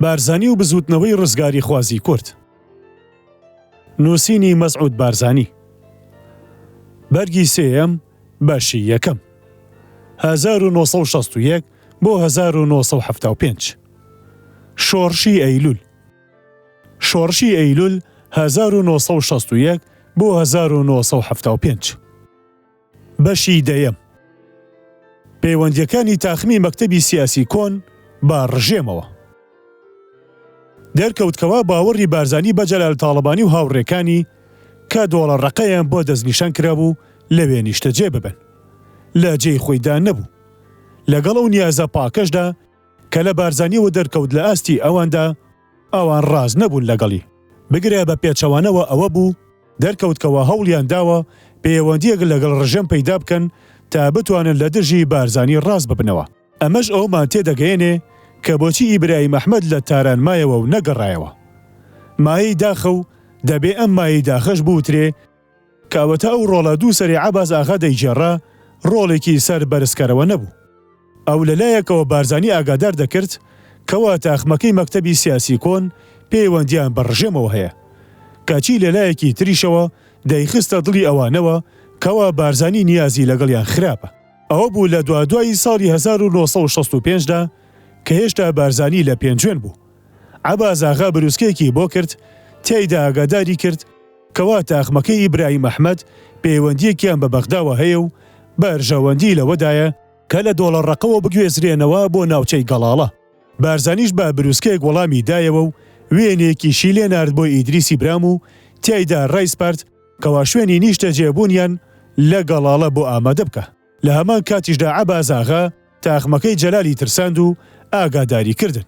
بارزانی و بزوتنەوەی ڕزگاری خوازی کورد. نووسینی مەسعود بارزانی. بەرگی سێیەم بەشی یەکەم 1961 بۆ 1975. شۆڕشی ئەیلول. شۆڕشی ئەیلول 1961 بۆ 1975. بەشی دەیەم پەیوەندیەکانی تاخمی مەکتەبی سیاسی کۆن با ڕژێمەوە. دەرکەوتکەوە باوەڕی بارزانی بە جەلال تاڵبانی و هاوڕێکانی کە دۆڵەڕەقەیان بۆ دەستنیشان کرابوو لەوێ نیشتەجێ ببن. لە جێی خۆیدا نەبوو. لەگەڵ ئەو نیازە پاکەشدا کە لە بارزانیەوە دەرکەوت لە ئاستی ئەواندا ئەوان ڕاز نەبوون لەگەڵی. بگرێ بە پێچەوانەوە ئەوە بوو دەرکەوتکەوە هەوڵیان داوە پەیوەندیەک لەگەڵ ڕژێم پەیدا بکەن تا بتوانن لە دژی بارزانی ڕاز ببنەوە. ئەمەش ئەومان تێدەگەیەنێ کە بۆچی ئیبراهیم ئەحمەد لە تارانمایەوە و نەگەڕایەوە. مایەی داخە و دەبێ ئەم مایەی داخەش بوترێ کەوەتە ئەو ڕۆڵە دوو سەری عەباس ئاغا دەیجێڕا ڕۆڵێکی سەر بەرزکەرەوە نەبوو. ئەو لەلایەکەوە بارزانی ئاگادار دەکرد کەوا تاخمەکەی مەکتەبی سیاسی کۆن پەیوەندیان بە ڕژێمەوە هەیە. کاچی لەلایەکی تریشەوە دەیخستە دڵی ئەوانەوە کەوا بارزانی نیازی لەگەڵیان خراپە. ئەوە بوو لە دوای ساڵی 1965دا کە هێشتا بارزانی لە پێنجوێن بوو. عەباس ئاغا بروسکەیەکی بۆ کرد تێیدا ئاگاداری کرد کەوا تاخمەکەی ئیبراهیم ئەحمەد پەیوەندیەکیان بە بەغداوە هەیە و بەرژەوەندی لەوەدایە کە لە دۆڵەڕەقەوە بگوێزرێنەوە بۆ ناوچەی گەڵاڵە. بارزانیش بە بروسکەیەک وەڵامی دایەوە و وێنێکیشی لێ نارد بۆ ئیدریسی برام و تیایدا ڕایسپارت کەوا شوێنی نیشتە جێبوونیان لە گەڵاڵە بۆ ئامادە بکە. لە هەمان کاتیشدا عەباس ئاغا تاخمەکەی جەلالی ترساند و ئاگاداری کردن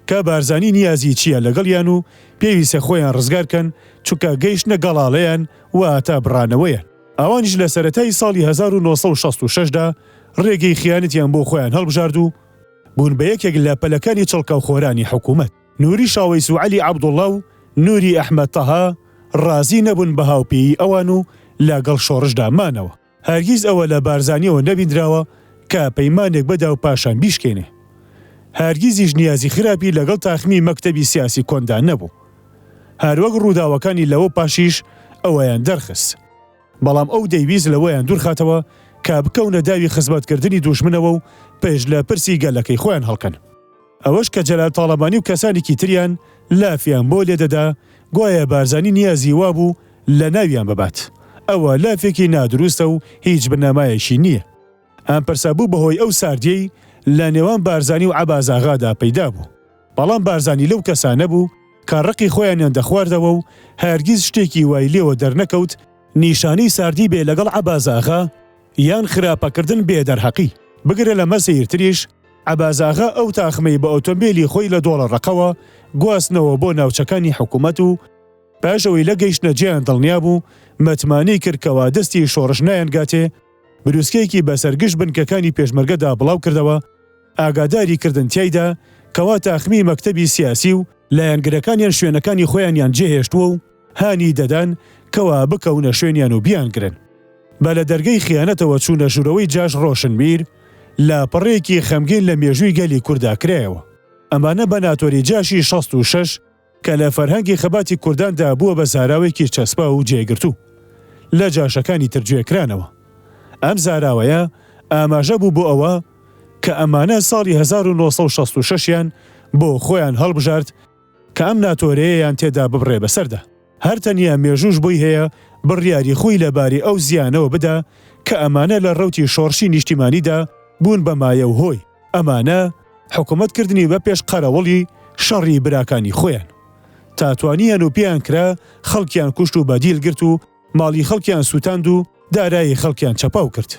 کە بارزانی نیازی چییە لەگەڵیان و پێویستە خۆیان ڕزگارکەن چونکە گەیشتنە گەڵاڵەیان واتە بڕانەوەیان. ئەوانیش لە سەرەتای ساڵی 1966دا ڕێگەی خیانەتیان بۆ خۆیان هەڵبژارد و بوون بە یەکێک لە پەلەکانی چڵکە و خۆرانی حکوومەت. نوری شاوەیس و عەلی عەبدوڵڵا و نوری ئەحمەد تەها ڕازی نەبوون بە هاوپێیی ئەوان و لەگەڵ شۆڕشدا مانەوە. هەرگیز ئەوە لە بارزانیەوە نەبیندراوە کە پەیمانێک بەدا و پاشان بیشکێنێ. هەرگیزیش نیازی خراپی لەگەڵ تاخمی مەکتەبی سیاسی کۆندا نەبوو. هەروەک ڕووداوەکانی لەوە پاشیش ئەوەیان دەرخست. بەڵام ئەو دەیویست لەوەیان دوورخاتەوە کە بکەونە داوی خزمەتکردنی دوژمنەوە و پێش لە پرسی گەلەکەی خۆیان هەڵکەن. ئەوەش کە جەلال تاڵەبانی و کەسانێکی تریان لافیان بۆ لێدەدا گوایە بارزانی نیازی وابوو لە ناویان ببات. ئەوە لافێکی نادروستە و هیچ بنەمایەکی نییە. ئەم پرسە بوو بەهۆی ئەو ساردیەی لە نێوان بارزانی و عەباس ئاغادا پەیدا بوو. بەڵام بارزانی لەو کەسانە بوو کە ڕقی خۆیانیان دەخواردەوە و هەرگیز شتێکی وای لێوە دەرنەکەوت نیشانەی ساردی بێ لەگەڵ عەباس ئاغا یان خراپەکردن بێدەرهەقی. بگرە لە مەسەیرتریش عەباس ئاغا ئەو تاخمەی بە ئۆتۆمبیلی خۆی لە دۆڵەڕەقەوە گواستنەوە بۆ ناوچەکانی حکوومەت و پاشەوەی لە گەیشتنە جێیان دڵنیا بوو مەتمانی کردکەوە دەستی شۆڕش نایەنگاتێ بروسکەیەکی بەسەرگشت بنکەکانی پێشمەرگەدا بڵاو کردەوە ئاگاداری کردن تیایدا کەوا تاخمی مەکتەبی سیاسی و لایەنگرەکانیان شوێنەکانی خۆیانیان جێهێشتووە و هانی دەدان کەوا بکەونە شوێنیان و بیانگرن. بە لە دەرگەی خیانەتەوە چوونە ژوورەوەی جاش ڕۆشنبیر لە پڕێکی خەمگین لە مێژووی گەلی کووردا کرایەوە. ئەمانە بە ناتۆری جاشی 66 کە لە فەرهەنگی خەباتی کورداندا بووە بە زاراوێکی چەسپا و جێگرتوو لە جاشەکانی ترگوێکرانەوە. ئەم زاراوەیە ئاماژە بوو بۆ ئەوە کە ئەمانە ساڵی 1966یان بۆ خۆیان هەڵبژارد کە ئەم ناتۆرەیەیان تێدا ببڕێ بەسەردا. هەر تەنیا مێژوش بووی هەیە بڕیاری خۆی لەباری ئەو زیانەوە بدا کە ئەمانە لە ڕەوتی شۆڕشی نیشتیمانیدا بوون بە مایە و هۆی. ئەمانە حکوومەتکردنی بە پێش قەرەوەڵی شەڕی براکانی خۆیان. تاتوانیان و پێیان کرا خەڵکیان کوشت و بەدیل گرت و ماڵی خەڵکیان سووتاند و دارایی خەڵکیان چەپاو کرد.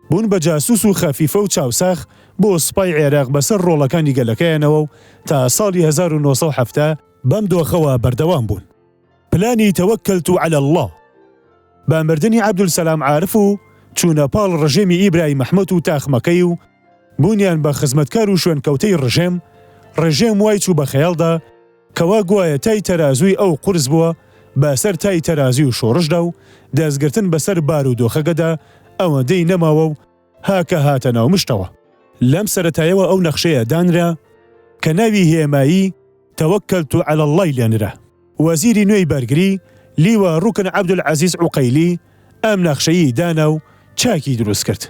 بوون بە جاسوس و خەفیفە و چاوساخ بۆ سوپای عێراق بەسەر ڕۆڵەکانی گەلەکەیانەوە و تا ساڵی 1970 بەم دۆخەوە بەردەوام بوون. پلانی تەوەکەلت عەلە الله بە مردنی عەبدولسەلام عارف و چوونە پاڵ ڕژێمی ئیبراهیم ئەحمەد و تاخمەکەی و بوونیان بە خزمەتکار و شوێنکەوتەی ڕژێم وای چوو بە خەیاڵدا کەوا گوایە تای تەرازووی ئەو قورس بووە بەسەر تای تەرازوی و شۆڕشدا و دەستگرتن بەسەر بار و دۆخەکەدا ئەوەندەی نەماوە و هاکە هاتە ناو مشتەوە. لەم سەرەتایەوە ئەو نەخشەیە دانرا کە ناوی هێمایی توكلت على الله لێنرا. وەزیری نوێی بەرگری لیوە ڕوکن عەبدولعەزیز عوقەیلی ئەم نەخشەیی دانا و چاکی دروست کرد.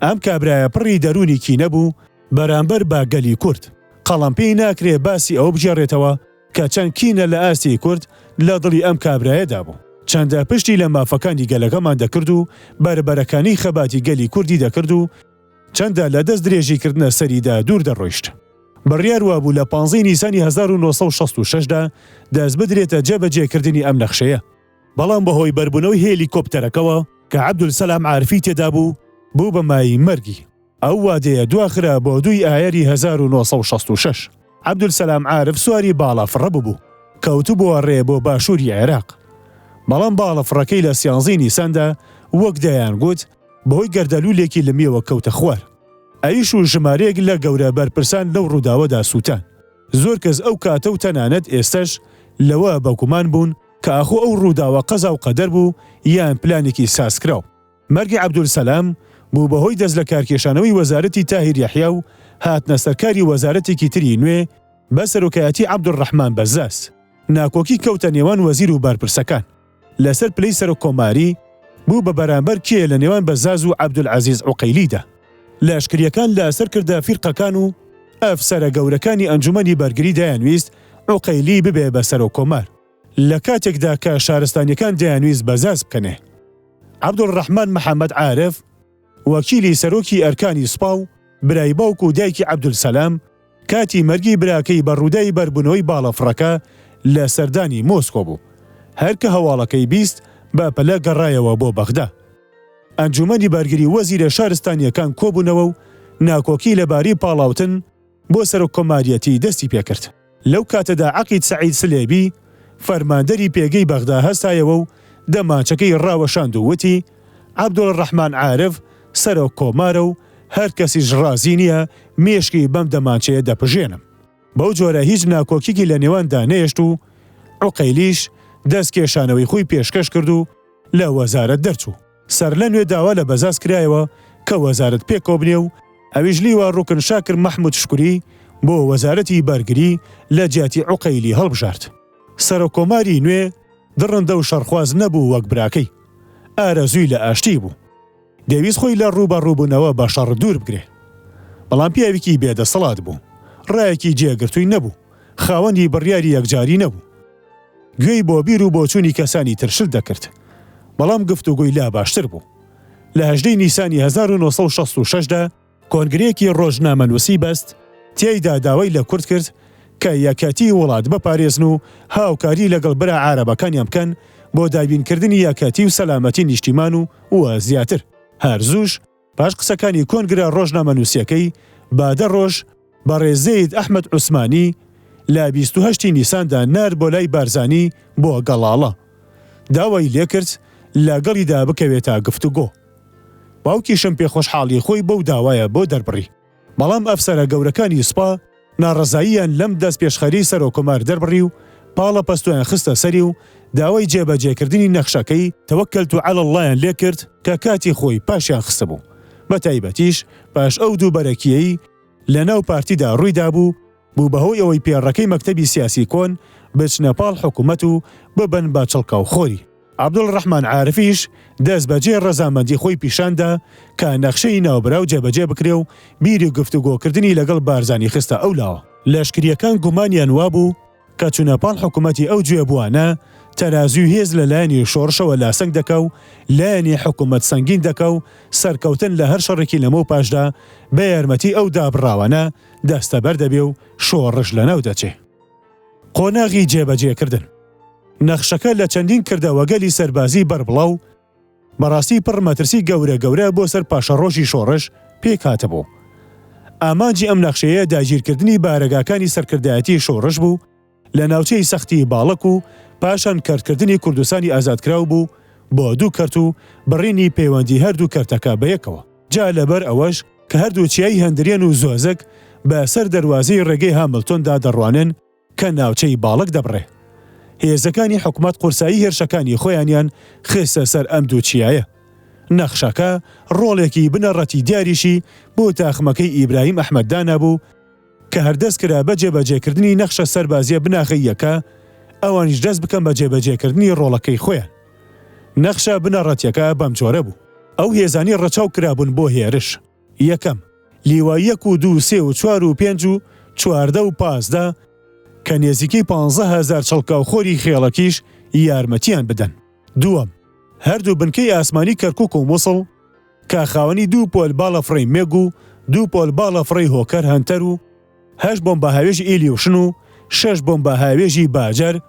ئەم کابرایە پڕی دەرونی کینە بوو بەرامبەر با گەلی کورد. قەڵەم پێی ناکرێ باسی ئەوە بجێڕێتەوە کە چەند کینە لە ئاستی کورد لە دڵی ئەم کابرایەدا بوو. چەندە پشتی لە مافەکانی گەلەکەمان دەکرد و بەربەرەکانی خەباتی گەلی کوردی دەکرد و چەندە لە دەست درێژیکردنە سەریدا دوور دەڕۆیشت. بڕیار وابوو لە 15 نیسانی 1966دا دەست بدرێتە جێبەجێکردنی ئەم نەخشەیە. بەڵام بەهۆی بەربوونەوەی هێلیکۆپتەرەکەەوە کە عەبدولسەلام عارفی تێدا بوو بە مای مەرگی. ئەو وادەیە دواخرا بۆ 2 ئایاری 1966. عەبدولسەلام عارف سواری باڵافڕە بوو کەوتوبووە ڕێ بۆ باشووری عێراق. بەڵام باڵەفڕەکەی لە 13 نیساندا وەک دەیانگوت بەهۆی گەردەلوولێکی لە میوە کەوتە خوار. ئەویش و ژمارەیەک لە گەورە بەرپرسان لەو ڕووداوەدا سووتان. زۆر کەس ئەو کاتە و تەنانەت ئێستش لەوە بەگومان بوون کە ئاخۆ ئەو ڕووداوە قەزا و قەدەر بوو یان پلانێکی سازکراو. مەرگی عەبدولسەلام بوو بەهۆی دەست لە کارکێشانەوەی وەزارەتی تاهیر یەحیا و هاتنە سەرکاری وەزارەتێکی تری نوێ بە سەرۆکایەتی عەبدولڕەحمان بەزاز. ناکۆکی کەوتە نێوان وەزیر و بارپرسەکان. لەسەر پلەی سەرۆکۆماری بوو بە بەرامبەر کێ لە نێوان بەزاز و عەبدولعەزیز عوقەیلیدا. لەشکریەکان لەسەر کردە فیرقەکان و ئەفسەرە گەورەکانی ئەنجومەنی بەرگری دەیانویست عوقەیلی ببێ بە سەرۆکۆمار لە کاتێکدا کە شارستانیەکان دەیانویست بەزاز بکەنێ. عەبدولڕەحمان محەممەد عارف وەکیلی سەرۆکی ئەرکانی سوپا و برای باوک و دایکی عەبدولسەلام کاتی مەرگی براکەی بە ڕووداوی بەربوونەوەی باڵەفڕەکە لە سەردانی مۆسکۆ بوو. هەر کە هەواڵەکەی بیست بە پەلە گەڕایەوە بۆ بەغدا. ئەنجومەنی بەرگری وەزیرە شارستانیەکان کۆبوونەوە و ناکۆکی لەباری پاڵاوتن بۆ سەرۆکۆماریەتی دەستی پێکرد. لەو کاتەدا عەقید سەعید سلێبی فەرماندەری پێگەی بەغدا هەستایەوە و دەمانچەکەی ڕاوەشاند و وتی عەبدولڕەحمان عارف سەرۆکۆمارە و هەر کەسیش ڕازی نییە مێشکی بەم دەمانچەیە دەپژێنم. بەو جۆرە هیچ ناکۆکیی لە نێواندا نەهێشت و عوقەیلیش دەست کێشانەوەی خۆی پێشکەش کرد و لە وەزارەت دەرچوو. سەر لە نوێ داوا لە بەزاز کرایەوە کە وەزارەت پێکۆبنێ و ئەویش لیوە ڕوکن شاکر مەحموود شکوری بۆ وەزارەتی بەرگری لە جیاتی عوقەیلی هەڵبژارد. سەرۆکۆماری نوێ دڕندە و شەڕخواز نەبوو وەک براکەی. ئارەزووی لە ئاشتی بوو. دەویست خۆی لە ڕووبەڕووبوونەوە بە شەڕ دوور بگرێ. بەڵام پیاوێکی بێدەسەڵات بوو. ڕایەکی جێگرتووی نەبوو. خاوەنی بڕیاری یەکجاری نەبوو. گوێی بۆ بیر و بۆچوونی کەسانی ترشت دەکرد. بەڵام گفتوگۆی لا باشتر بوو. لە 18 نیسانی 1966دا کۆنگرەیەکی ڕۆژنامەنووسی بەست تێیدا داوای لە کورد کرد کە یەکەتی وڵات بپارێزن و هاوکاری لەگەڵ برا عارەبەکانیان بکەن بۆ دابینکردنی یەکەتی و سەلامەتی نیشتیمان و وە زیاتر. هەرزووش پاش قسەکانی کۆنگرە ڕۆژنامەنووسیەکەی بادە ڕۆژ بە ڕێزەید ئەحمەد عوسمانی لە 28 نیساندا نار بۆ لای بارزانی بۆ گەڵاڵە. داوای لێکرد لەگەڵیدا بکەوێتە گفتوگۆ. باوکیشم پێخۆشحاڵی خۆی بەو داوایە بۆ دەربڕی. بەڵام ئەفسەرە گەورەکانی سوپا ناڕەزاییان لەم دەست پێشخەری سەرۆکۆمار دەربڕی و پاڵە پەستۆیان خستە سەری و داوای جێبەجێکردنی نەخشەکەی تەوەکەلت عەلە اللهیان لێ کرد کە کاتی خۆی پاشیان خستە بوو. بە تایبەتیش پاش ئەو دووبەرەکیەی لە ناو پارتیدا ڕوویدا بوو بەهۆی ئەوەی پێڕەکەی مەکتەبی سیاسی کۆن بچنە پاڵ حکوومەت و ببن بە چڵکە و خۆری. عەبدولڕەحمان عارفیش دەست بەجێ ڕەزامەندی خۆی پیشاندا کە نەخشەی ناوبراو جێبەجێ بکرێ و بیری گفتوگۆکردنی لەگەڵ بارزانی خستە ئەولاوە. لەشکریەکان گومانیان وابوو کە چونە پاڵ حکوومەتی ئەو گوێبووانە تەرازوی هێز لەلایەنی شۆڕشەوە لاسەنگ دەکە و لایەنی حکوومەت سەنگین دەکە و سەرکەوتن لە هەر شەڕێکی لەمە پاشدا بە یارمەتی ئەو دابڕاوانە دەستەبەر دەبێ و شۆڕش لەناو دەچێ. قۆناغی جێبەجێکردن نەخشەکە لە چەندین کردەوەگەلی سەربازی بەربڵاو بەڕاستی پڕ مەترسی گەورە بۆ سەر پاشەڕۆژی شۆڕش پێک هاتەبوو. ئامانجی ئەم نەخشەیە داگیرکردنی بارەگاکانی سەرکردایەتی شۆڕش بوو لە ناوچەی سەختی باڵک و پاشان کەرتکردنی کوردستانی ئازادکراو بوو بۆ دوو کەرت و بڕینی پەیوەندی هەردوو کەرتەکە بەیەکەوە. جا لەبەر ئەوەش کە هەردوو چیای هەندریان و زۆزەک بە سەر دەروازەی ڕێگەی هاملتۆندا دەڕوانن کە ناوچەی باڵک دەبڕێ. هێزەکانی حکوومەت قورسایی هێرشەکانی خۆیانیان خستە سەر ئەم دوو چیایە. نەخشەکە ڕۆڵێکی بنەڕەتی دیاریشی بۆ تاخمەکەی ئیبراهیم ئەحمەددانا بوو کە هەردەست کرا بە جێبەجێکردنی نەخشە سەربازیە بناغیەکە ئەوانیش دەست بکەن بە جێبەجێکردنی ڕۆڵەکەی خۆیان. نەخشە بنەڕەتیەکە بەم جۆرە بوو. ئەو هێزانی ڕەچاو کرابوون بۆ هێرش. یەکەم، لیوای 1 و 2 و 3 و 4 و 5 و 14 و 15 کە نێزیکەی 15,000 چڵکاوخۆری خێڵەکیش یارمەتیان بدەن. دووەم، هەردوو بنکەی ئاسمانی کەرکووک و مووسڵ کە خاوەنی 2 پۆل باڵەفڕەی مێگ و 2 پۆل باڵەفڕەی هۆکەر هەنتەر و 8 بۆمبە هاوێژی ئیلیوشن و 6 بۆمبە هاوێژی باجەر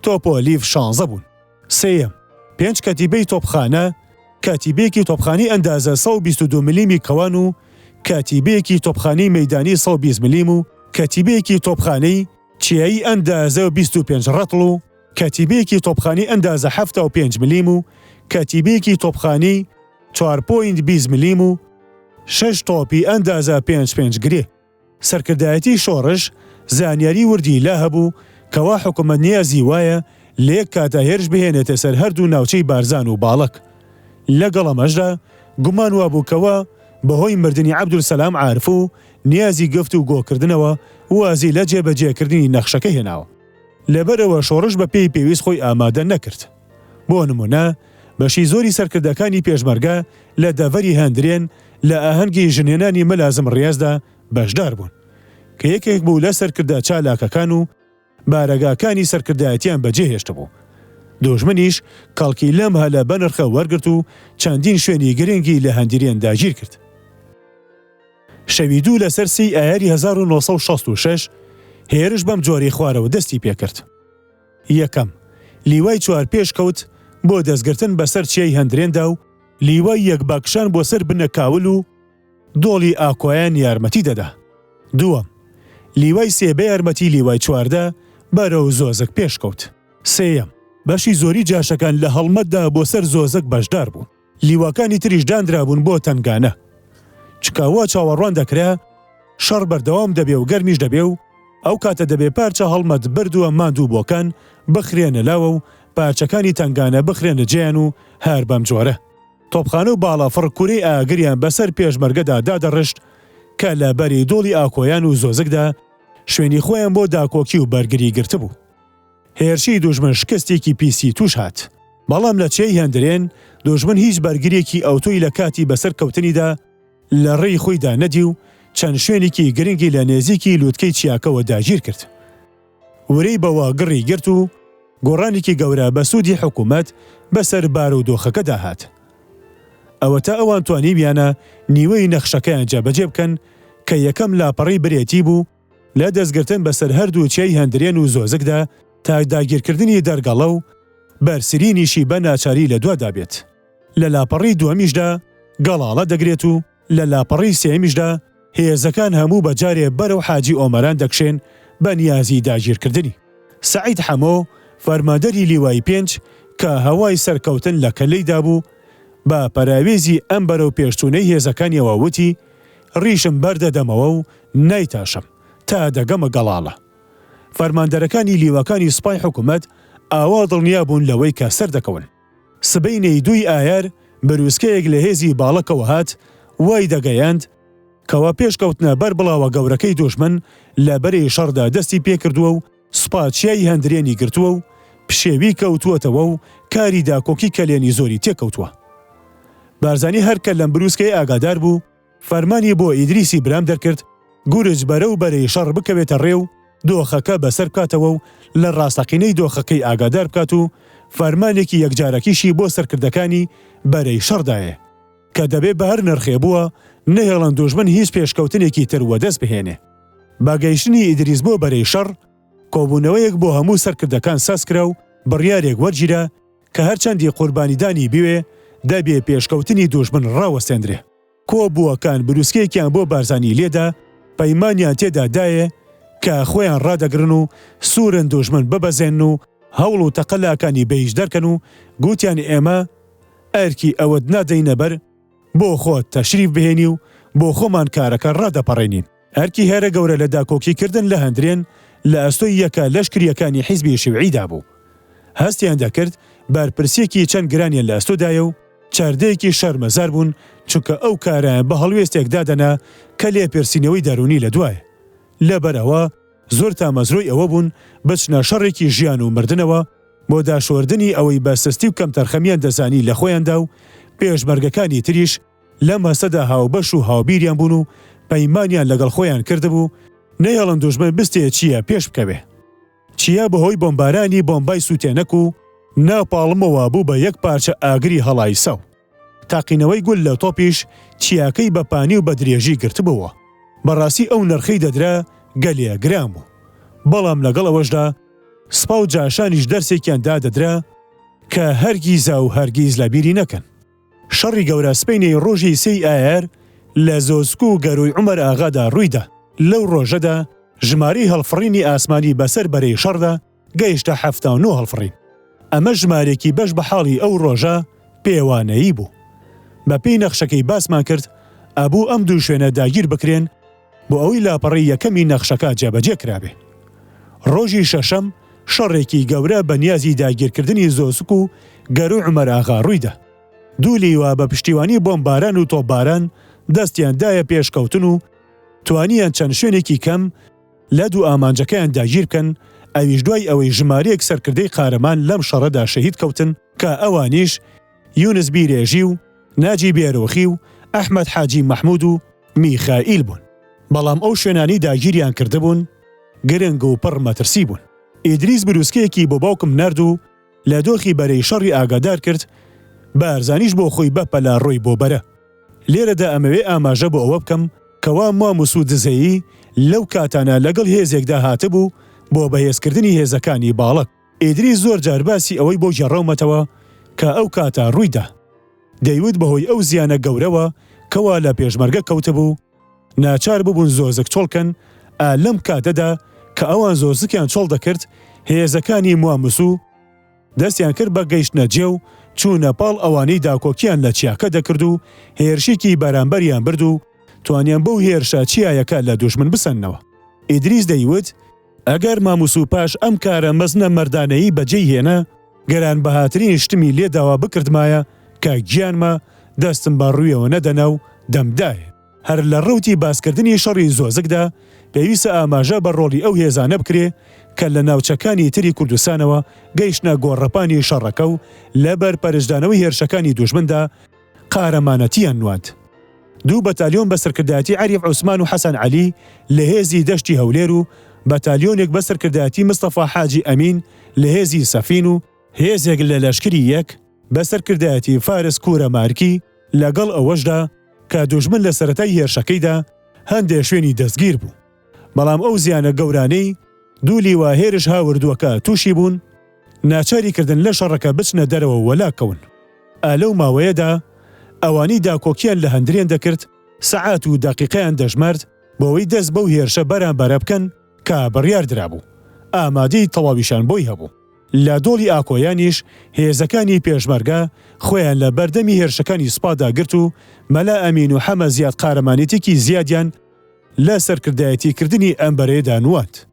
تۆپۆلیف 16 بوون. سێیەم، 5 کەتیبەی تۆپخانە، کاتیبەیەکی تۆپخانەی ئەندازە 122 ملیمی کەوان و کاتیبەیەکی تۆپخانەی مەیدانی 120 ملیم و کاتیبەیەکی تۆپخانەی چیایی ئەندازە 25 ڕەتڵ و کاتیبەیەکی تۆپخانەی ئەندازە 75 ملیم و کاتیبەیەکی تۆپخانەی 4.20 ملیم و 6 تۆپی ئەندازە 5 گرێ. سەرکردایەتی شۆڕش زانیاری وردی لا هەبوو کەوا حکومەت نیازی وایە لە یەک کاتە هێرش بهێنێتە سەر هەردوو ناوچەی بارزان و باڵک. لەگەڵ ئەمەشدا گومان وابوو کەوا بەهۆی مردنی عەبدولسەلام عارف و نیازی گفت و گۆکردنەوە وازی لە جێبەجێکردنی نەخشەکە هێناوە. لەبەرەوە شۆڕش بە پێی پێویست خۆی ئامادە نەکرد. بۆ نمونە بەشی زۆری سەرکردەکانی پێشمەرگە لە دەڤەری هەندرێن لە ئاهەنگی ژنێنانی مەلازم ڕیازدا بەشدار بوون کە یەکێک بوو لە سەرکردە چالاکەکان و بارەگاکانی سەرکردایەتیان بەجێهێشت بوو. دوژمنیش کەڵکی لەم هەلە بەنرخە وەرگرت و چەندین شوێنی گرنگی لە هەندیرێن داگیر کرد. شەوی دوو لەسەر 3 ئایاری 1966 هێرش بەم جۆری خوارەوە دەستی پێکرد. یەکەم، لیوای 4 پێش کەوت بۆ دەستگرتن بەسەر چیای هەندرێندا و لیوای 1 باکشان بۆ سەر بنە کاول و دۆڵی ئاکۆیان یارمەتی دەدا. دووەم، لیوای 3 بە یارمەتی لیوای 14 بەرەو زۆزک پێش کەوت. سێیەم، بەشی زۆری جاشەکان لە هەڵمەتدا بۆ سەر زۆزک بەشدار بوون. لیواکانی تریش دانرابوون بۆ تەنگانە. چکاوە چاوەڕوان دەکرا شەڕ بەردەوام دەبێ و گەرمیش دەبێ و ئەو کاتە دەبێ پارچە هەڵمەت بردووە ماندوو بۆکان بخرێنە لاوە و پارچەکانی تەنگانە بخرێنە جیان و هەر بەم جۆرە. تۆپخانە و باڵافڕ کوورەی ئاگریان بەسەر پێشمەرگەدا دادەڕشت کە لە بەری دۆڵی ئاکۆیان و زۆزکدا شوێنی خۆیان بۆ داکۆکی و بەرگری گرتە بوو. هێرشی دوژمن شکستێکی پیسی توش هات. بەڵام لە چێی هەندرێن دوژمن هیچ بەرگریەکی ئەوتۆی لە کاتی بەسەر کەوتنیدا لە ڕێی خۆیدا نەدی و چەند شوێنێکی گرنگی لە نێزیکی لووتکەی چیاکەوە داگیر کرد. ورەی بەوە گڕی گرت و گۆڕانێکی گەورە بە سوودی حکوومەت بەسەر بار و دۆخەکەدا هات. ئەوە تا ئەوان توانی بیانە نیوەی نەخشەکەیان جێبەجێ بکەن کە یەکەم لاپەڕی برێتی بوو لە دەستگرتن بەسەر هەردوو چیای هەندرێن و زۆزکدا تا داگیرکردنی دەرگەڵە و بەرسرینیشی بە ناچاری لە دوادا بێت. لە لاپەڕی دووەمیشدا گەڵاڵە دەگرێت و لە لاپەڕی سێمیشدا هێزەکان هەموو بەجارێ بەرەو حاجی ئۆمەران دەکشێن بە نیازی داگیرکردنی. سەعید حەمۆ فەرماندەری لیوای 5 کە هەوای سەرکەوتن لە کەلەیدا بوو بە پەراوێزی ئەم بەرەو پێشچوونەی هێزەکانیەوە وتی ڕیشم بەردەدەمەوە و نایتاشم تا دەگەمە گەڵاڵە. فەرماندەرەکانی لیوەکانی سوپای حکوومەت ئاوا دڵنیا بوون لەوەی کە سەر دەکەون. سبەینەی 2 ئایار بەروسکەیەک لە هێزی باڵەکەوە هات وای دەگەیاند کەوا پێشکەوتنە بەر بڵاوە گەورەکەی دوژمن لە بەرەی شەڕدا دەستی پێکردووە و سوپاچیای هەندرێنی گرتووە و پشێوی کەوتووەتەوە و کاری داکۆکی کەلێنی زۆری تێکەوتووە. بارزانی هەرکە لەم بروسکەی ئاگادار بوو فەرمانی بۆ ئیدریسی برام دەرکرد گورج بەرە و بەرەی شەڕ بکەوێتە ڕێ و دۆخەکە بەسەر بکاتەوە و لە ڕاستەقینەی دۆخەکەی ئاگادار بکات و فەرمانێکی یەکجارەکیشی بۆ سەرکردەکانی بەرەی شەڕدایە کە دەبێ بە هەر نرخێ بووە نەهێڵن دوژمن هیچ پێشکەوتنێکی تر وەدەست بهێنێ. باگەیشتنی ئیدریس بۆ بەرەی شەڕ کۆبوونەوەیەک بۆ هەموو سەرکردەکان سازکرا و بڕیارێک وەرگیرا کە هەرچەندی قوربانیدانی بیوێ دەبێ پێشکەوتنی دوژمن ڕاوەستێنرێ. کۆبووەکان بروسکەیەکیان بۆ بارزانی لێدا پەیمانیان تێدا دایە کە خۆیان ڕادەگرن و سوورن دوژمن ببەزێن و هەوڵ و تەقەلاکانی بەیش دەرکەن و گوتیان ئێمە ئەرکی ئەوەت نادەینە بەر بۆ خۆت تەشریف بهێنی و بۆ خۆمان کارەکە ڕادەپەڕێنین. ئەرکی هێرە گەورە لە داکۆکیکردن لە هەندرێن لە ئەستۆی یەکە لەشکریەکانی حیزبی شیوعیدا بوو. هەستیان دەکرد بارپرسیەکی چەند گرانیان لە ئەستۆدایە و چاردەیەکی شەرمەزار بوون چونکە ئەو کارایان بە هەڵوێستێک دادەنا کە لێپرسینەوەی دەرونی لە دوایە. لەبەرەوە زۆر تامەزرۆی ئەوە بوون بچنە شەڕێکی ژیان و مردنەوە بۆ داشۆردنی ئەوەی بە سستی و کەم تەرخەمیان دەزانی لە خۆیاندا و پێشمەرگەکانی تریش لەم هەسەدا هاوبەش و هاوبیریان بوون و پەیمانیان لەگەڵ خۆیان کردبوو نەیەڵن دوژمن بستێ چییە پێش بکەوێ. چیا بەهۆی بۆمبارانی بۆمبای سووتێنەک و ناوپاڵمەوە بوو بە یەک پارچە ئاگری هەڵای سەو. تاقینەوەی گول لە تۆپیش چیاکەی بە پانی و بە درێژی گرتبووە. بەڕاستی ئەو نرخەی دەدرا گەلێ گران بوو. بەڵام لەگەڵ ئەوەشدا سپا و جاشانیش دەرسێکیاندا دەدرا کە هەرگیزا و هەرگیز لە بیری نەکەن. شەڕی گەورە سپەینەی ڕۆژی 3 ئایار لە زۆسکو و گەروی عومەر ئاغادا ڕوویدا. لەو ڕۆژەدا ژمارەی هەڵفڕینی ئاسمانی بەسەر بەرەی شەڕدا گەیشتە 79 هەڵفڕین. ئەمە ژمارێکی بەش بە حاڵی ئەو ڕۆژە پێوانەیی بوو. بە پێی نەخشەکەی باسمان کرد ئەبوو ئەم دوو شوێنە داگیر بکرێن بۆ ئەوەی لاپەڕی یەکەمی نەخشەکە جێبەجێ کرابێ. ڕۆژی شەشەم شەڕێکی گەورە بە نیازی داگیرکردنی زۆسک و گەروی عومەر ئاغا ڕوویدا. دوو لیوا بە پشتیوانی بۆمباران و تۆپباران دەستیاندایە پێشکەوتن و توانیان چەند شوێنێکی کەم لە دوو ئامانجەکەیان داگیر بکەن ئەویش دوای ئەوەی ژمارەیەک سەرکردەی قارەمان لەم شەڕەدا شەهید کەوتن کە ئەوانیش یونس بیرێژی و ناجی بێرۆخی و ئەحمەد حاجی مەحموود و میخائیل بوون. بەڵام ئەو شوێنانی داگیریان کردبوون گرنگ و پڕ مەترسی بوون. ئیدریس بروسکەیەکی بۆ باوکم نرد و لە دۆخی بەرەی شەڕی ئاگادار کرد بارزانیش بۆ خۆی بەپەلا ڕۆی بۆ بەرە. لێرەدا ئەمەوێ ئاماژە بۆ ئەوە بکەم کەوا ماموس و دزەیی لەو کاتانە لەگەڵ هێزێکدا هاتبوو بۆ بەهێزکردنی هێزەکانی باڵک. ئیدریس زۆر جار باسی ئەوەی بۆ گێڕاومەتەوە کە ئەو کاتە ڕوویدا. دەیوت بەهۆی ئەو زیانە گەورەوە کەوا لە پێشمەرگە کەوتبوو ناچار ببوون زۆزک چۆڵکەن لەم کاتەدا کە ئەوان زۆزکیان چۆڵ دەکرد هێزەکانی مواموسو دەستیان کرد بە گەیشتنە جێ و چوونە پاڵ ئەوانەی داکۆکیان لە چیاکە دەکرد و هێرشێکی بەرامبەریان برد و توانیان بەو هێرشە چیایەکە لە دوژمن بسەنەوە. ئیدریس دەیوت ئەگەر ماموس و پاش ئەم کارە مەزنە مەردانەیی بەجێی هێنا گەران بەهاترین شتمی لێداوا بکردمایە کە گیانمە دەستم بە ڕوویەوە نەدەنا و دەمدایە. هەر لە ڕەوتی باسکردنی شەڕی زۆزکدا پێویستە ئاماژە بە ڕۆڵی ئەو هێزانە بکرێ کە لە ناوچەکانی تری کوردستانەوە گەیشتە گۆڕەپانی شەڕەکە و لەبەر پەرشدانەوەی هێرشەکانی دوژمندا قارەمانەتیان نواند. دوو بەتالیۆن بە سەرکردایەتی عەریف عوسمان و حەسەن عەلی لە هێزی دەشتی هەولێر و بەتالیۆنێک بە سەرکردایەتی مستەفا حاجی ئەمین لە هێزی سەفین و هێزێک لە لەشکری یەک بە سەرکردایەتی فارس کوورە مارکی لەگەڵ ئەوەشدا کە دوژمن لە سەرەتای هێرشەکەیدا هەندێک شوێنی دەستگیر بوو. بەڵام ئەو زیانە گەورانەی دوو لیوا هێرش هاوردووەکە تووشی بوون ناچاری کردن لە شەڕەکە بچنە دەرەوە وەلاکەون. لەو ماوەیەدا ئەوانی داکۆکیان لە هەندرێن دەکرد سەعات و دەقیقەیان دەژمارد بۆەوەی دەست بەو هێرشە بەرامبەرە بکەن کە بڕیار درابوو. ئامادەی تەواویشان بۆی هەبوو. لە دۆڵی ئاکۆیانیش هێزەکانی پێشمەرگە خۆیان لە بەردەمی هێرشەکانی سوپادا گرت و مەلا ئەمین و حەمە زیاد قارەمانێتێکی زیادیان لە سەرکردایەتیکردنی ئەم بەرەیەدا نوات.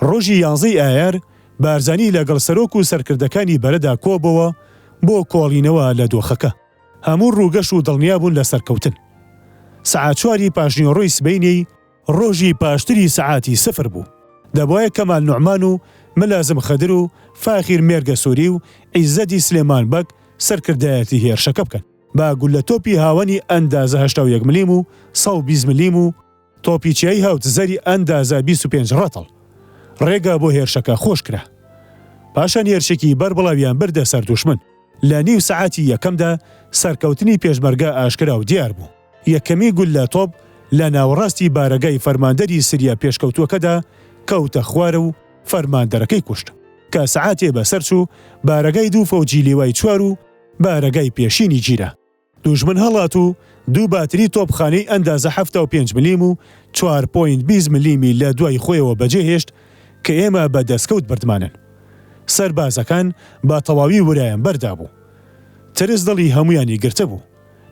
ڕۆژی 11 ئایار بارزانی لەگەڵ سەرۆک و سەرکردەکانی بەرەدا کۆبەوە بۆ کۆڵینەوە لە دۆخەکە. هەموو ڕووگەش و دڵنیا بوون لە سەرکەوتن. سەعات 4 پاشنیوەڕۆی سبەینی ڕۆژی پاشتری سەعاتی سفر بوو. دەبوایە کەمال نوعمان و ملازم خەدر و فاخیر مێرگە سووری و عیزەتی سلێمان بەگ سەرکردایەتی هێرشەکە بکەن. با گولە تۆپی هاوەنی ئەندازە 81 ملیم و 120 ملیم و تۆپی چیای هاوت زەری ئەندازە 25 ڕەتڵ ڕێگا بۆ هێرشەکە خۆش کرا. پاشان هێرشێکی بەربڵاویان بردە سەر دوژمن. لە نیو سەعاتی یەکەمدا سەرکەوتنی پێشمەرگە ئاشکرا و دیار بوو. یەکەمی گولە تۆپ لە ناوەڕاستی بارەگای فەرماندەری سریە پێشکەوتووەکەدا کەوتە خوارە و فەرماندەرەکەی کوشت کە سەعاتێ بەسەر چوو بارەگای دوو فەوجی لیوای چوار و بارەگای پێشینی گیرە. دوژمن هەڵات و دوو باتری تۆپخانەی ئەندازە 75 ملیم و 4.20 ملیمی لە دوای خۆیەوە بەجێهێشت کە ئێمە بە دەستکەوت بردمانن. سەربازەکان بە تەواوی ورایان بەردا بوو. ترس دڵی هەمویانی گرتە بوو.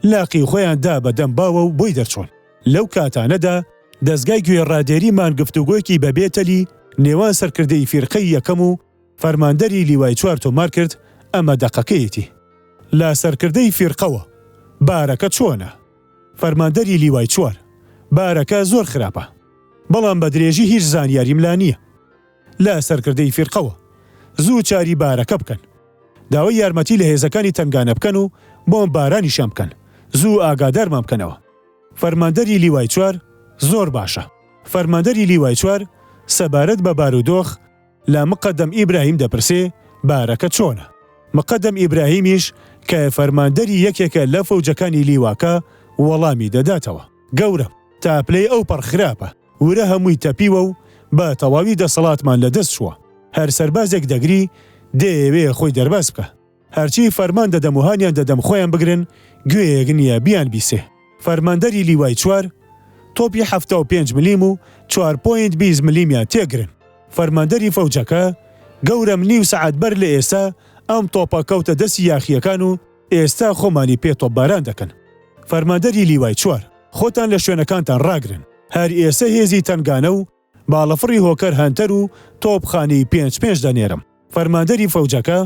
لاقی خۆیان دا بە دەمباوە و بۆی دەرچۆن. لەو کاتانەدا دەستگای گوێڕادێریمان گفتوگۆیەکی بەبێتەلی نێوان سەرکردەی فیرقەی یەکەم و فەرماندەری لیوای چوار تۆمار کرد ئەمە دەقەکەیەتی. لا سەرکردەی فیرقەوە بارەکە چۆنە؟ فەرماندەری لیوای چوار بارەکە زۆر خراپە. بەڵام بە درێژی هیچ زانیاریم لا نییە. لا سەرکردەی فیرقەوە زوو چاری بارەکە بکەن، داوای یارمەتی لە هێزەکانی تنگانە بکەن و بۆم بارانیشان بکەن، زوو ئاگادارمان بکەنەوە. فەرماندەری لیوای 4 زۆر باشە. فەرماندەری لیوای 4 سەبارەت بە بارودۆخ لە مقەدەم ئیبراهیم دەپرسێ بارەکە چۆنە. مقەدەم ئیبراهیمیش کە فەرماندەری یەکێکە لە فەوجەکانی لیواکە وەڵامی دەداتەوە. گەورم تا پلەی ئەو پەڕ خراپە، ورە هەمووی تەپیوە و بە تەواوی دەسەڵاتمان لە دەست چووە. هەر سەربازێک دەگری دەیەوێ خۆی دەرباز بکە. هەرچی فەرمان دەدەم و هانیان دەدەم خۆیان بگرن، گوێیەک نییە بیان بیسێ. فەرماندەری لیوای 4 تۆپی 75 ملیم و 4.20 ملیمیان تێگرن. فەرماندەری فەوجەکە گەورم نیو سەعات بەر لە ئێستا ئەم تۆپە کەوتە دەستی یاخیەکان و ئێستا خۆمانی پێ تۆپباران دەکەن. فەرماندەری لیوای 4 خۆتان لە شوێنەکانتان ڕاگرن. هەر ئێستا هێزی تنگانە و باڵەفڕی هۆکەر هەنتەر و تۆپخانی 5 دەنێرم. فەرماندەری فەوجەکە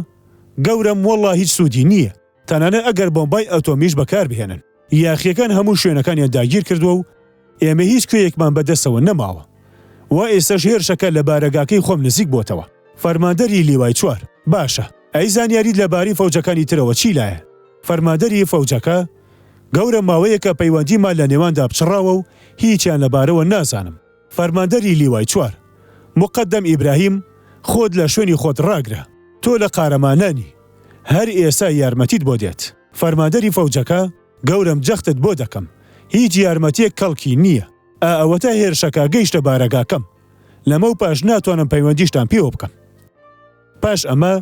گەورم وەڵڵا هیچ سوودی نییە، تەنانە ئەگەر بۆمبای ئەتۆمیش بەکار بهێنن. یاخیەکان هەموو شوێنەکانیان داگیر کردووە و ئێمە هیچ کوێیەکمان بەدەستەوە نەماوە. و ئێستاش هێرشەکە لە بارەگاکەی خۆم نزیک بۆتەوە. فەرماندەری لیوای 4 باشە، ئەی زانیاریت لەباری فەوجەکانی ترەوە چی لایە؟ فەرماندەری فەوجەکە گەورە ماوەیەکە پەیوەندیمان لە نێواندا بچڕاوە و هیچیان لەبارەوە نازانم. فەرماندەری لیوای 4 مقەدەم ئیبراهیم خۆت لە شوێنی خۆت ڕاگرە، تۆ لە قارەمانانی، هەر ئێستا یارمەتیت بۆ دێت. فەرماندەری فەوجەکە گەورم جەختت بۆ دەکەم، هیچ یارمەتیەک کەڵکی نییە. ئەوەتە هێرشەکە گەیشتە بارەگاکەم، لەمە و پاش ناتوانم پەیوەندیشتان پێوە بکەم. پاش ئەمە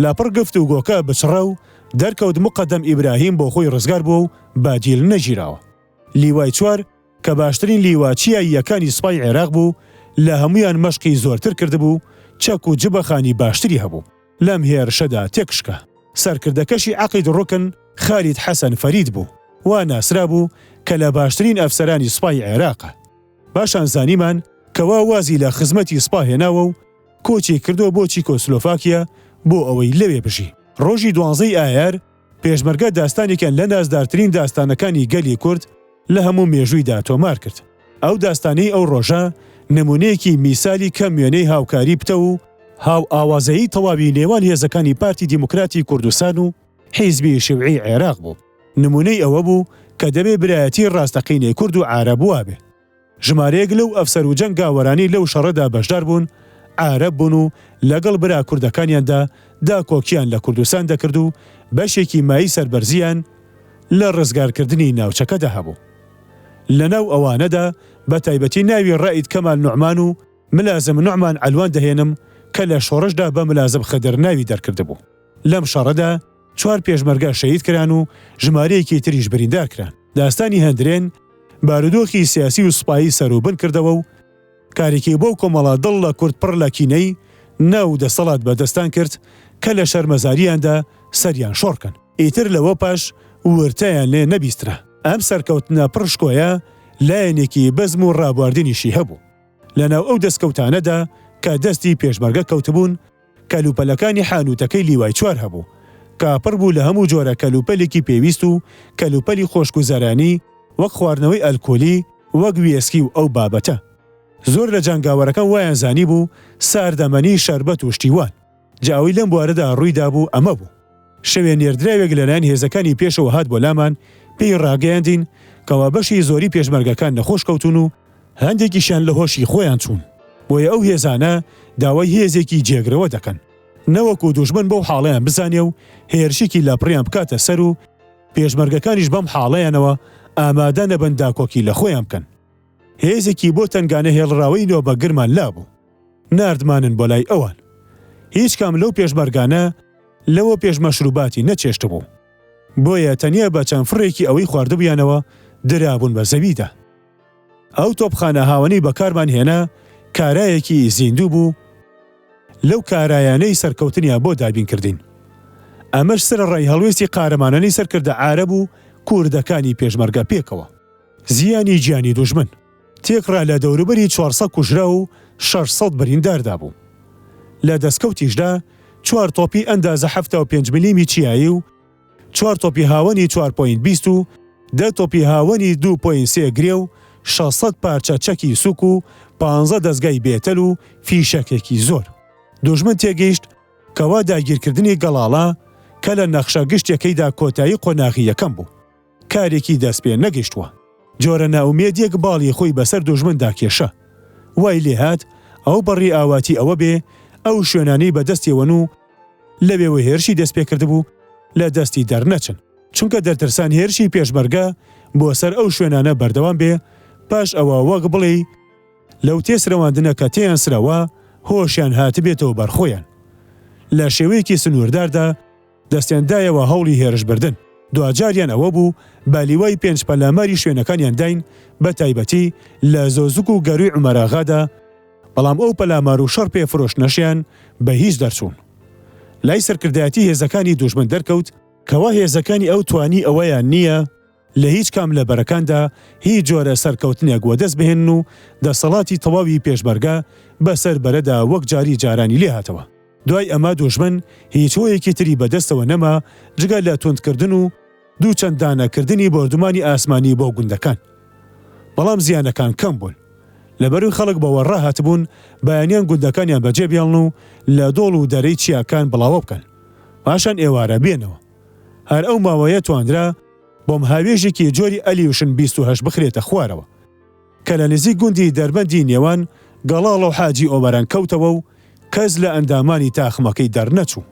لاپڕ گفت و گۆکە بچڕە و دەرکەوت مقەدەم ئیبراهیم بۆ خۆی ڕزگار بوو و بادیل نەگیراوە. لیوای 4 کە باشترین لیواچیاییەکانی سوپای عێراق بوو، لە هەمویان مەشقی زۆرتر کردبوو، چەک و جبەخانی باشتری هەبوو. لەم هێرشەدا تێکشکە. سەرکردەکەشی عەقید ڕوکن خالید حەسەن فەرید بوو، وا ناسرا بوو کە لە باشترین ئەفسەرانی سوپای عێراقە. پاشان زانیمان کەوا وازی لە خزمەتی سوپا هێناوە و کۆچی کردو بۆ چیکۆسلۆڤاکیا بۆ ئەوەی لەوێ بژی. ڕۆژی 12 ئایار پێشمەرگە داستانێکیان لە نازدارترین داستانەکانی گەلی کورد لە هەموو مێژوویدا تۆمار کرد. ئەو داستانەی ئەو ڕۆژە نمونەیەکی میسالی کەم وێنەی هاوکاری پتە و هاو ئاوازەیی تەواوی نێوان هێزەکانی پارتی دیموکراتی کوردستان و حیزبی شیوعی عێراق بوو. نمونەی ئەوە بوو کە دەبێ برایەتی ڕاستەقینەی کورد و عارەب وابێ. ژمارەیەک لەو ئەفسەر و جەنگاوەرانی لەو شەڕەدا بەشدار بوون، عارەب بوون و لەگەڵ برا کوردەکانیاندا داکۆکیان لە کوردستان دەکرد و بەشێکی مایی سەربەرزیان لە ڕزگارکردنی ناوچەکەدا هەبوو. لەناو ئەوانەدا بە تایبەتی ناوی ڕائید کەمال نوعمان و ملازم نوعمان ئەلوان دەهێنم کە لە شۆڕشدا بە ملازم خەدر ناوی دەرکرد بوو. لەم شەڕەدا 4 پێشمەرگە شەهید کران و ژمارەیەکی تریش بریندار کران. داستانی هەندرێن بارودۆخی سیاسی و سوپایی سەروبن کردەوە و کارێکی بۆ کۆمەڵە دڵ لە کورد پڕ لە کینەی ناو دەسەڵات بەدەستان کرد کە لە شەرمەزاریاندا سەریان شۆڕکەن. ئیتر لەوە پاش ورتەیان لێ نەبیسترا. ئەم سەرکەوتنە پڕشکۆیە لایەنێکی بەزم و ڕابواردنیشی هەبوو. لەناو ئەو دەستکەوتانەدا کە دەستی پێشمەرگە کەوتبوون، کەلوپەلەکانی حانوتەکەی لیوای 4 هەبوو، کاپڕ بوو لە هەموو جۆرە کەلوپەلێکی پێویست و کەلوپەلی خۆشگوزارانی وەک خواردنەوەی ئەلکۆلی، وەک ویسکی و ئەو بابەتە. زۆر لە جانگاوەرەکان وایان زانی بوو ساردەمەنی شەربەت و شتیوان. جاوی لەم بوارەدا ڕوویدا بوو ئەمە بوو. شەوێ نێردراوێک لەلایەن هێزەکانی پێشەوە هات بۆ لامان، پێی ڕاگەیاندین کەوا بەشی زۆری پێشمەرگەکان نەخۆش کەوتون و هەندێکیشان لە هۆشی خۆیان چوون. بۆیە ئەو هێزانە داوای هێزێکی جێگرەوە دەکەن، نەوەکو دوژمن بەو حاڵەیان بزانێ و هێرشێکی لاپڕیان بکاتە سەر و پێشمەرگەکانیش بەم حاڵەیانەوە ئامادە نەبن داکۆکی لە خۆیان بکەن. هێزێکی بۆ تنگانە هێڵڕاوەی نۆبە گرمان لابوو، ناردمانن بۆ لای ئەوان. هیچ کام لەو پێشمەرگانە لەوە پێشمەشروباتی نەچێشت بوو، بۆیە تەنیا بە چەند فڕێکی ئەوەی خواردبوویانەوە درابوون بە زەویدا. ئەو تۆپخانە هاوەنەی بەکارمان هێنا کارایەکی زیندوو بوو، لەو کارایانەی سەرکەوتنیان بۆ دابین کردین. ئەمەش سەر ڕای هەڵوێستی قارەمانەی سەرکردە عارەب و کوردەکانی پێشمەرگە پێکەوە. زیانی گیانی دوژمن تێکڕا لە دەوروبەری 400 کوژرا و 600 برینداردا بوو. لە دەستکەوتیشدا 4 تۆپی ئەندازە 75 ملیمی چیایی و 4 تۆپی هاوەنی 4.20 و 10 تۆپی هاوەنی 2.3 گرێ و 600 پارچە چەکی سوک و 15 دەستگای بێتەل و فیشەکێکی زۆر. دوژمن تێگەیشت کەوا داگیرکردنی گەڵاڵە کە لە نەخشە گشتەکەیدا کۆتایی قۆناغی یەکەم بوو. کارێکی دەست پێ نەگەیشتووە. جۆرە ناومێدیەک باڵی خۆی بەسەر دوژمندا کێشە. وای لێ هات ئەو بەڕی ئاواتی ئەوە بێ ئەو شوێنانەی بەدەستیەوەن و لەوێوە هێرشی دەست پێ کردبوو لە دەستی دەرنەچن. چونکە دەرترسان هێرشی پێشمەرگە بۆ سەر ئەو شوێنانە بەردەوام بێ، پاش ئەوە وەک بڵێ لەو تێسرەواندنە کە تێیان سرەوە هۆشیان هاتبێتەوە بەرخۆیان. لە شێوەیەکی سنوورداردا دەستیاندایەوە هەوڵی هێرشبردن. دوجاریان ئەوە بوو بالیوای 5 پەلاماری شوێنەکانیان داین بە تایبەتی لە زۆزوک و گەروی عومەراغادا، بەڵام ئەو پەلامار و شەڕ پێفرۆشتنەشیان بە هیچ دەرچوون. لای سەرکردایەتی هێزەکانی دوژمن دەرکەوت کەوا هێزەکانی ئەو توانی ئەوەیان نییە لە هیچ کام لە بەرەکاندا هیچ جۆرە سەرکەوتنێک وەدەست بهێن و دەسەڵاتی تەواوی پێشمەرگە بەسەر بەرەدا وەک جاری جارانی لێ هاتەوە. دوای ئەمە دوژمن هیچ هۆیەکی تری بەدەستەوە نەما جگە لە توندکردن و دوو چەندانەکردنی بۆردومانی ئاسمانی بۆ گوندەکان. بەڵام زیانەکان کەم بوون. لەبەروی خەڵک بەوە ڕاهاتبوون بەیانیان گوندەکانیان بەجێ بێڵن و لە دۆڵ و دەرەی چیاکان بڵاوە بکەن. پاشان ئێوارە بێنەوە. هەر ئەو ماوەیە توانرا بۆم هاوێژێکی جۆری ئەلیوشن 28 بخرێتە خوارەوە کە لە نزیک گوندی دەربەندی نێوان گەڵاڵ و حاجی ئۆمەران کەوتەوە و کەس لە ئەندامانی تاخمەکەی دەرنەچوو.